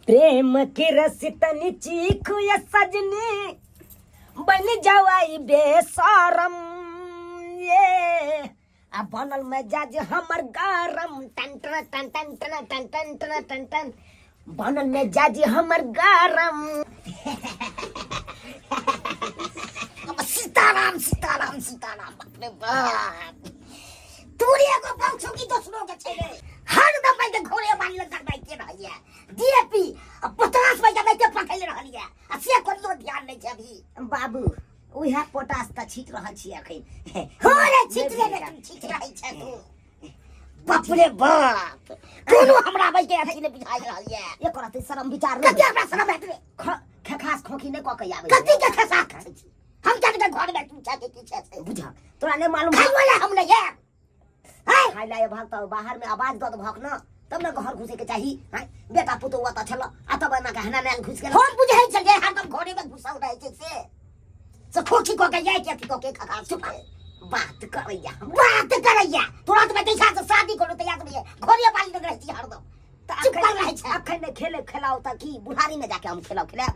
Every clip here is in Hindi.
प्रेम की रसितनी चीखू ये सजनी बन जवाई बेसरम ये अब बनल में जाज हमर गरम टन टन टन टन टन टन टन टन टन टन बनल में जाज हमर गरम सीताराम सीताराम सीताराम बाप रे बाप तूरिया को पंखों की दूसरों के छेड़े हर दम भाई के घोड़े बांध कर बैठे रहिए डीएपी अब 50 पैसा बैठे पकड़ रहलिए असिया कोनो ध्यान नहीं छै अभी बाबू ओहा पोटास त छीट रहल छी अखन हो रे छीट रे छीट रहै छै तू बाप रे बाप कोनो हमरा भाई के अथी ने बुझाई रहलिए ये करत शरम विचार कते हमरा शरम बैठे खखास खोखी ने क के आवे कते के खसा खाई छी हम क्या के घर में पूछा के पीछे से बुझा तोरा ने मालूम खाई वाला हम नहीं है खाई लाए भाग तो बाहर में आवाज दो भौक ना तब ना घर घुसे के चाहिए हां बेटा पुतो हुआ त छला आ तब ना कहना ने घुस के हम बुझै छले हरदम घरे में घुसल रहे छै से खोखी को के जाय के तो के खखा चुप बात करैया तोरा तो बेटा से शादी करो तैयार नहीं है घरे वाली लग रही हरदम चुप कर रहे छै अखन ने खेले खेलाओ त की बुढ़ारी में जाके हम खेलाओ खेला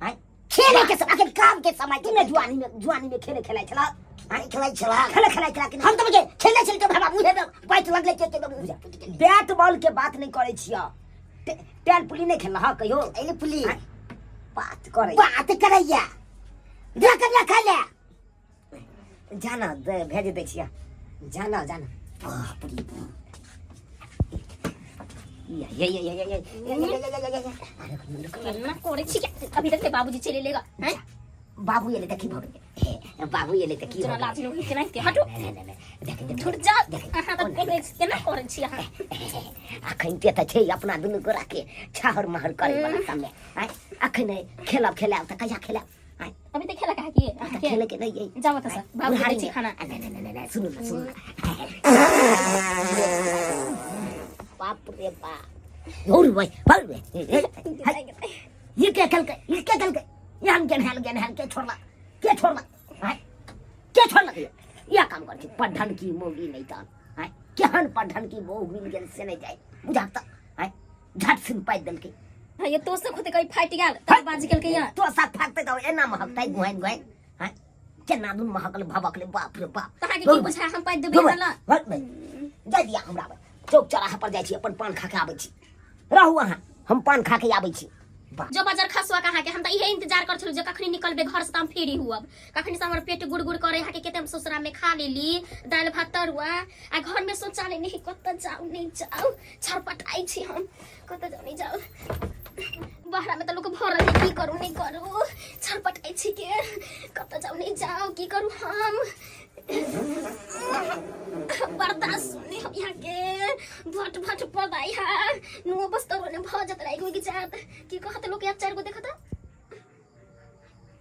हां खेले के समय काम के समय तुमने जुआनी में खेले खेलाय छला हां खेलाय छला कि हम तो मुझे खेले चल के भाबा मुहे में बैठ लगले के बैट बॉल के बात नहीं करे छिया टेल पुली नहीं खेला हां कहियो एले पुली बात करैया देख के खा ले जाना भेज दे छिया जाना बाप रे ना कोरे छी अभी तक बाबूजी चले लेगा हैं बाबू ये ले देखी भगे बाबू ये ले देखी चला लाज लोग के नहीं हटो देख छूट जा हां तो कोरे केना करे छी हां अखन ते त छै अपना दुनु गोरा के छाहर महर करे वाला समय हैं अखन खेला त कहिया खेला अभी तक खेला कहा कि खेले के नहीं जाओ त सर बाबू दे छी खाना नहीं सुनो बाप रे बाप और भाई ये क्या कल के ये हम गन के छोड़ला है क्या छोड़ला या काम कर पढ़न की मोगी नहीं था है केहन पढ़न की मोग मिल गेल से नहीं जाए बुझाता है झट सिन पाइ दल के ये तो से खुद कई फाइट गेल तब बाज गेल के या तो साथ फाटते तो एना महकताई गुहाइन है केना दुन महकल भबकले बाप रे बाप तहा के की बुझा हम पाइ देबे हला जा दिया हमरा चौक चौराहा पर जाइ छी अपन पान खा के आबै छी रहू अहाँ हम पान खा के आबै छी जो बाजार खसवा कहा के हम त इहे इंतजार कर छलु जे कखनी निकलबे घर से हम फेरी हुअब कखनी से हमर पेट गुड़गुड़ करे हा के केते हम ससुरा में खा लेली दाल भात तरुआ आ घर में सोचा ले नहीं कत जाऊ नहीं जाऊ छरपटाई छी हम कत जाऊ नहीं जाऊ बाहर में त लोग भरल है की करू नहीं करू छरपटाई छी के कत जाऊ नहीं जाऊ की करू हम बर्दाश्त नहीं हम यहाँ के भट पड़ाई है नुआ बस तो ने भजत रही कोई की जात की कहत लोग या चार को देखता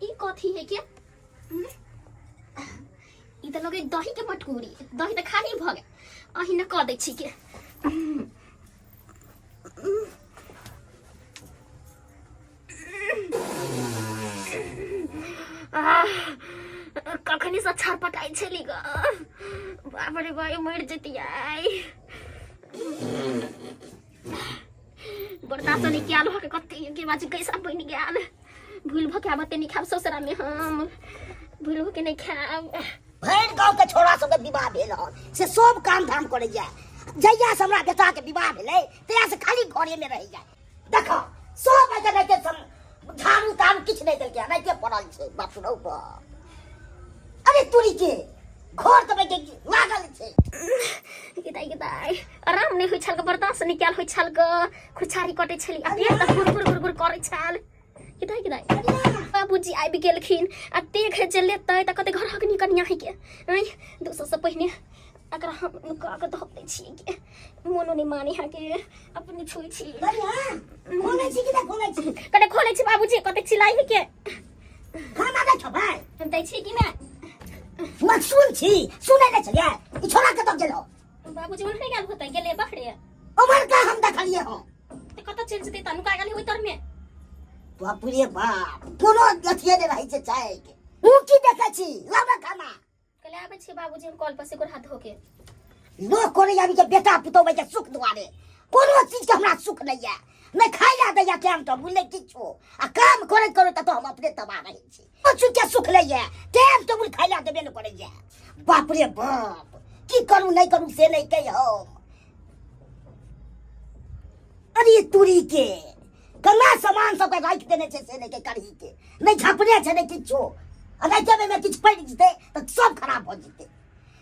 ई कथी है के ई त लोग दही के मटकूरी दही त खाली भ गए अही न क दै छी के कखनी से छरपटाई छली ग बाप रे भाई मर जतियाई बर्दाश्त नहीं किया लोहा के कत्ती के बाजी कैसा बन गेल भूल भके आबते नहीं खाब ससुरा में हम भूल भके नहीं खाब भैर गांव के छोरा सब के विवाह भेल से सब काम धाम करे जाय जइया से हमरा बेटा के विवाह भेलै तया से खाली घरे में रह जाय देखो सब अगर नहीं के झाड़ू ताड़ू किछ नहीं देल के नहीं के पड़ल छै बाप रे बाप अरे तुरी के घर त बेके लागल छै किताई आराम नहीं होय छल के बर्दाश्त नहीं क्याल होय छल के खुछारी कटे छली आ पेट त गुड़ करे छल किताई बाबूजी आबि गेलखिन आ देख जे लेतै त कते घर हकनी कन्या है के नहीं दोसर से पहिने अगर हम का के धप दै छी के मोनो नहीं माने है के अपने छोई छी खोले छी कि खोले छी कते खोले छी बाबूजी कते चिल्लाई है के खाना दे छ भाई हम दै छी कि ना मत सुन छी सुनै नै छलिए ई छोरा कतौ गेलो बाबूजी मन नहीं गेल होतै गेले बखड़े उमर का हम देखलिए हो ते कत चल जते तनु का गेल होय तर में बाप रे बाप कोनो अथिए ने रहै छै चाहे के उ की देखै छी लाना खाना कले आबे छी बाबूजी हम कॉल पर से गोर हाथ धोके लो करे आबी के बेटा पुतो में के सुख दुआरे कोनो चीज के हमरा सुख नहीं है नहीं खाइला दैया टाइम तो बुले किछो आ काम करत करत तो हम अपने तबाह रहे छी कुछ के सुख लइए टाइम तो बुल खाइला देबे न करे जे बाप रे बाप की करू नहीं करू से नहीं कहि हम अरे तुरी के कला सामान सब के राख देने छे से नहीं के करही के नहीं झपने छे नहीं किछो अगर जब में किछ पड़ जते तो सब खराब हो जते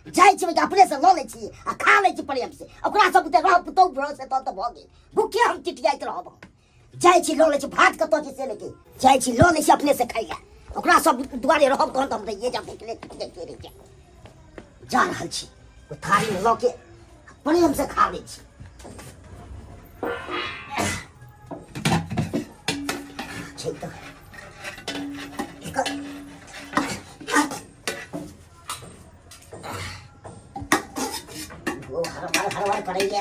जाय छी अपने से ल ले छी आ खा ले छी प्रेम से ओकरा सब ते रह तो भरोसे तो भ गेल भूखे हम टिटियाइत रहब जाय छी ल ले छी भात कतो छी से लेके जाय छी ल ले छी अपने से खाइया ओकरा सब दुआरे रहब तहन हम दैए जब देख ले टिटियाइत रे जा रहल छी ओ थारी में ल के प्रेम से खा ले छी ठीक तो हर करेंगे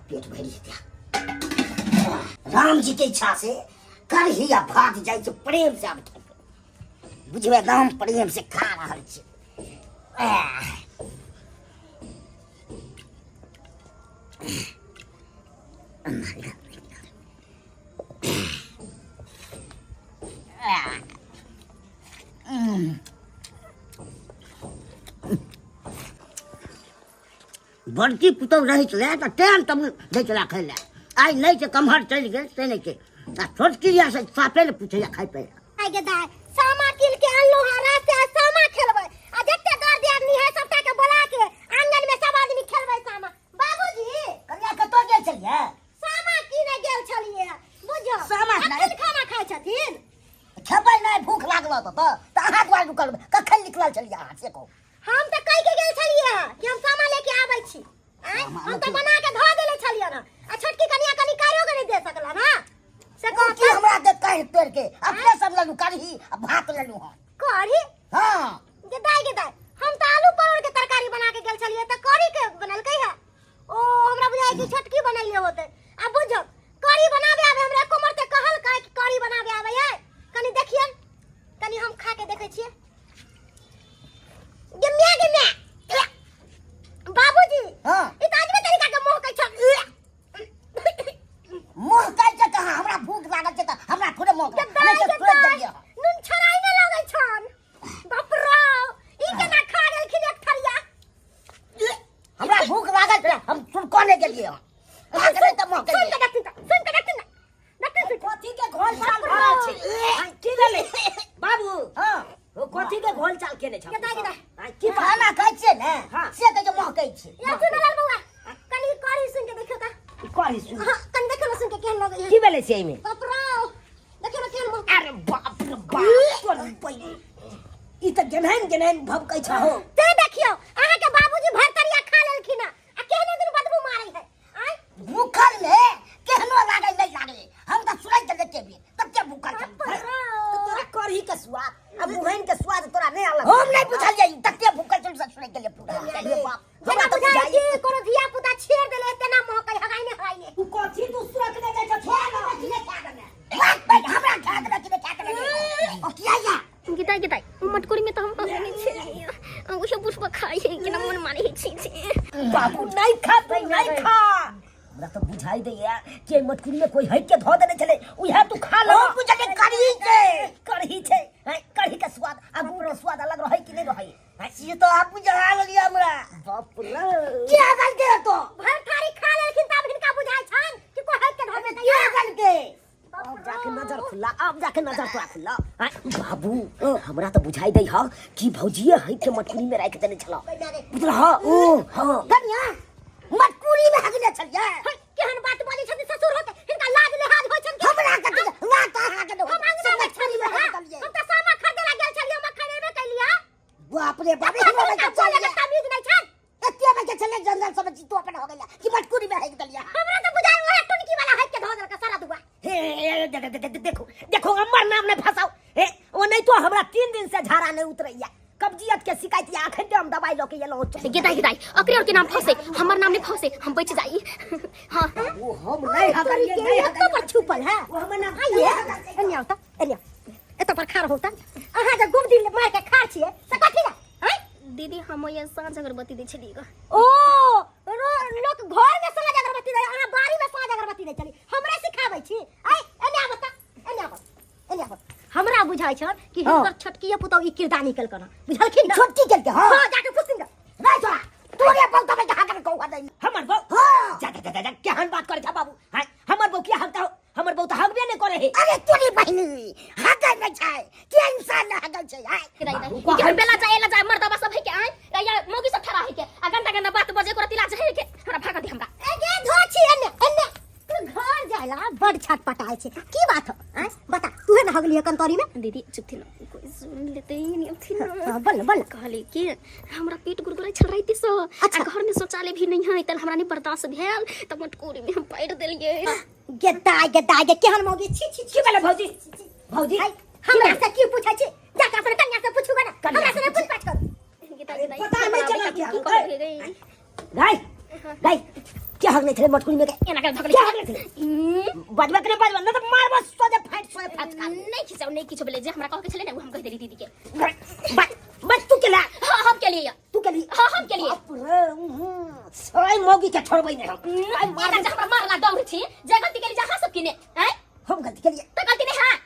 पेट भर जेतै राम जी के इच्छा से करही या भात जाय छै प्रेम से आब बुझबे दाम प्रेम से खा रहल छी बड़की पुतौ रही चले तो टाइम तब दे चला खाई ले आई नहीं के कमहर चल गए से नहीं के आ छोटकी या से सापे ले पूछे खाई पे आई गे दाई सामा किल के अल्लो हरा से सामा खेलबै आ जत्ते दर्द आदमी है सबटा के बुला के आंगन में सब आदमी खेलबै सामा बाबूजी कन्या कतो गेल छलिए सामा किने गेल छलिए बुझो सामा अखन खाना खाइ छथिन खेबै नहीं भूख लागल तो अहाँ द्वार रुकल कखन निकलल छलिए अहाँ से को हम तो कह के गेल छलिए कि हम सामा लेके आबै छी हम तो बना के ध देले छलिए ना आ छोटकी कन्या कनी कारियो के नहीं दे सकला ना से को की हमरा के कह तोड़ के अपने सब ललू करही आ भात ललू हम करी हां गे दाई हम तो आलू परोर के तरकारी बना के गेल छलिए त करी के बनल कहि है ओ हमरा बुझाय कि छोटकी बनैले होते आ बुझो करी बनाबे आबे हमरा कोमर ते कहल का कि करी बनाबे आबे है कनी देखिए कनी हम खा के देखे छिए गे बाबूजी हां ई त आदमी तरीका के मुंह कह छ मुंह कह के कहा हमरा भूख लागल छै त हमरा थोड़े मुंह नहीं के छोड़ दिया नून छराई न लगै छन बाप रे ई केना खा गेलखिन एक थरिया हमरा भूख लागल छै हम सुन कोने के लिए अहाँ करे त मुंह के सुन के देखती कथी के घोल चाल भरा छै की भेले बाबू हां ओ कथी के घोल चाल केने छ की खाना खाइ छै ने से के मुंह कहै छै या सुन लाल बउआ कनी करी सुन के देखियो त करी सुन हां कनी देखियो सुन के केहन लगै है की भेले से में बाप रे देखियो ना केहन मुंह अरे बाप रे बाप कोन पई ई त गनहन भभकै छ हो ते देखियो अहाँ के बाबूजी भरतरिया खा लेलखिन आ केहन दिन बदबू मारै है आय भूखल में केहनो लागे नहीं लागे हम त सुनै त लेते भी तब के भूखल छ तोरा करही के स्वाद अब बुहन के स्वाद तोरा नहीं अलग हम नहीं बुझल जाई तक के भूखल चल सुनै के लिए पूरा अरे बाप हमरा तो बुझाय कि कोनो धिया पुता छेड़ देले तेना मोह कहि हगाई ने हगाई तू कथी तू सुरत ने जाय छ छोड़ ना किने क्या करना बात हमरा खा दे किने क्या करना ओ किया या गीता मटकुरी में तो हम नहीं छे ओ सब पुष्प खाई है कि ना मन मारे छी बाबू नहीं खा नहीं खा हमरा तो बुझाई दे यार कि मटकुरी में कोई है के धो देने चले उहा तू खा लो बुझे कढ़ी छे कढ़ी के स्वाद अब पूरा स्वाद अलग रहे कि नहीं रहे ये तो आप बुझा लिया हमरा बाप रे क्या गल के तो भर थारी खा लेलखिन तब हिनका बुझाय छन कि कोई है के धो में क्या गल के अब जाके नजर तो खुला बाबू हमरा तो बुझाई दे हा कि भौजिए है के मटकुरी में राख देने छला बुझला हां ओ हां कन्या मटकुरी में हगने छलिए केहन बात बोलै छथि ससुर होते हिनका लाज लिहाज होय छन हमरा के ला कहा के हम अंगना में छली में हम त सामा खरीदे ला गेल छलिए हम खरीदे के लिए बाप रे बाप हमरा के चले तमीज नहीं छन एते में के चले जंगल सब जीतो अपन हो गया कि मटकुरी में है दलिया हमरा तो बुझाय ओहे टुनकी वाला है के धो दल का सारा दुआ हे देखो अमर नाम ने फसाओ हे वो नहीं तो हमरा 3 दिन से झाड़ा नहीं उतरैया कब्जियत के शिकायत या आखन हम दवाई लो के ये लो गीता अकरे और के नाम फंसे हमर नाम नहीं फंसे हम बच जाई हां वो हम नहीं हगलिए नहीं तो पर छुपल है वो हम ना आइए एनिया होता एनिया एतो पर खार होता अहाँ जे गुम दिन मार के खार छिए से कथि ला हैं दीदी हम ये साँझ अगरबत्ती दै छलियै ग। ओ लोग घर में साँझ अगरबत्ती दे अहाँ बारी में साँझ अगरबत्ती दे चली हमरे सिखाबै छी आई एने आबत एने आबत एने आबत हमरा बुझाइ छ कि हिनकर छोटकीए पुतौ ई किरदा निकल कना बुझलखिन ना छोटी चल के हां जाके पुछिन नहीं छोड़ा तोरे बोलता मैं कहां कर कहूं नहीं हमर बो हां जा केहन बात करे छ बाबू हां हमर बो की हकता हमर बो त हकबे नहीं करे है अरे तोरी बहिनी हकल नहीं छै के इंसान न हकल छै हां कि बेला जाए ला जाए मर्दबा सब है के आय या मौगी सब ठरा है के आ गंदा गंदा बात बजे को तिला है के हमरा भाग दी हमरा ए धोची एने एने तू घर जाला बड़ छटपटाए छे की बात है बता तू है न हगली कंतरी में दीदी चुप थी ना कोई सुन लेते ही नहीं थी ना बोल बोल कहले कि हमरा पेट गुड़गुड़ाई छल रही थी सो अच्छा घर में शौचालय भी नहीं है तल हमरा नहीं बर्दाश्त भेल त मटकोरी में हम पैर देलिए गेदा केहन मौगी छी छी छी बोले भौजी भौजी हमरा से की पूछै छी जाके अपन कन्या से पूछू ना हमरा से पूछ पाछ कर पता नहीं चला क्या की कर गई गाय गाय क्या हक नहीं थे मटकुरी में एना कर क्या भगले हक नहीं थे बजबा करे बजबा न तो मार बस सोजे फाट का नहीं खिचाओ नहीं किछो बोले जे हमरा कह के चले ना वो हम कह देली दीदी के बस तू के ला हां हम के लिए तू के लिए हां हम के लिए ओए मोगी के छोड़बै नहीं हम मार जा हमरा मारला दौड़ छी जे गलती के लिए जहां सब किने हैं हम गलती के लिए तो गलती नहीं है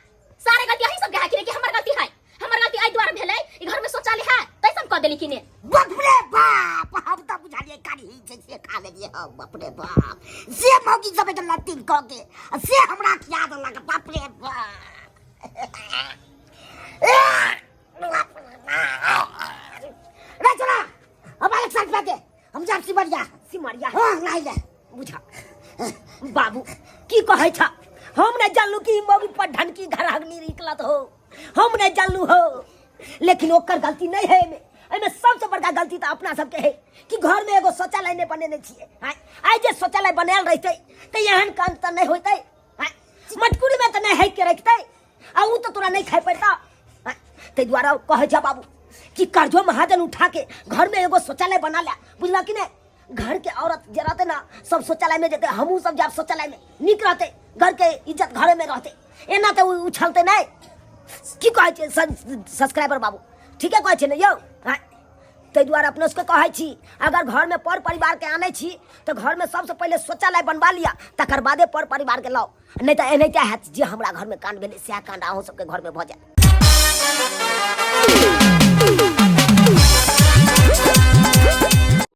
सारे गलती यही सब है कि हमर गलती है हमर गलती आई द्वार भेलै ई घर में शौचालय है तै सब कह देली किने बाप रे बाप हम तो बुझा लिए काढ़ी से खा लेलिए हम बाप रे बाप से मोगी सब के लत्ती कह के से हमरा याद लगा बाप रे बाप रे चला अब एक साथ बैठे हम जा सिमरिया हां नहीं ले बुझा बाबू की कहै छ हम नहीं जानलू कि मोगी पर ढनकी घर हगनी निकलत हो हम नहीं जानलू हो लेकिन ओकर गलती नहीं है एमे सबसे बड़का गलती तो अपना सबके है कि घर में एगो शौचालय नहीं बनेने छिए आई जे शौचालय बनाल रहते तो एहन काम तो नहीं होते मटकुरी में तो नहीं है के रखते आ उ तो तोरा नहीं खाए पड़ता ते द्वारा कहे छ बाबू कि कर्जो महाजन उठा के घर में एगो शौचालय बना लिया बुझला कि नहीं घर के औरत जे रहते ना सब शौचालय में जेते हमहू सब जब शौचालय में निक रहते घर के इज्जत घरे में रहते एना तो उछलते नहीं की कहै छै सब्सक्राइबर बाबू ठीक है कहै छै ने यौ तै द्वारा अपने उसके कहै छी अगर घर में पर परिवार के आने छी तो घर में सबसे पहले शौचालय बनवा लिया तकर बादे पर परिवार के लाओ नहीं तो एनाहिते हैत जे हमरा घर में कांड भेलै सएह कांड अहूँ सबके घर में भ जाए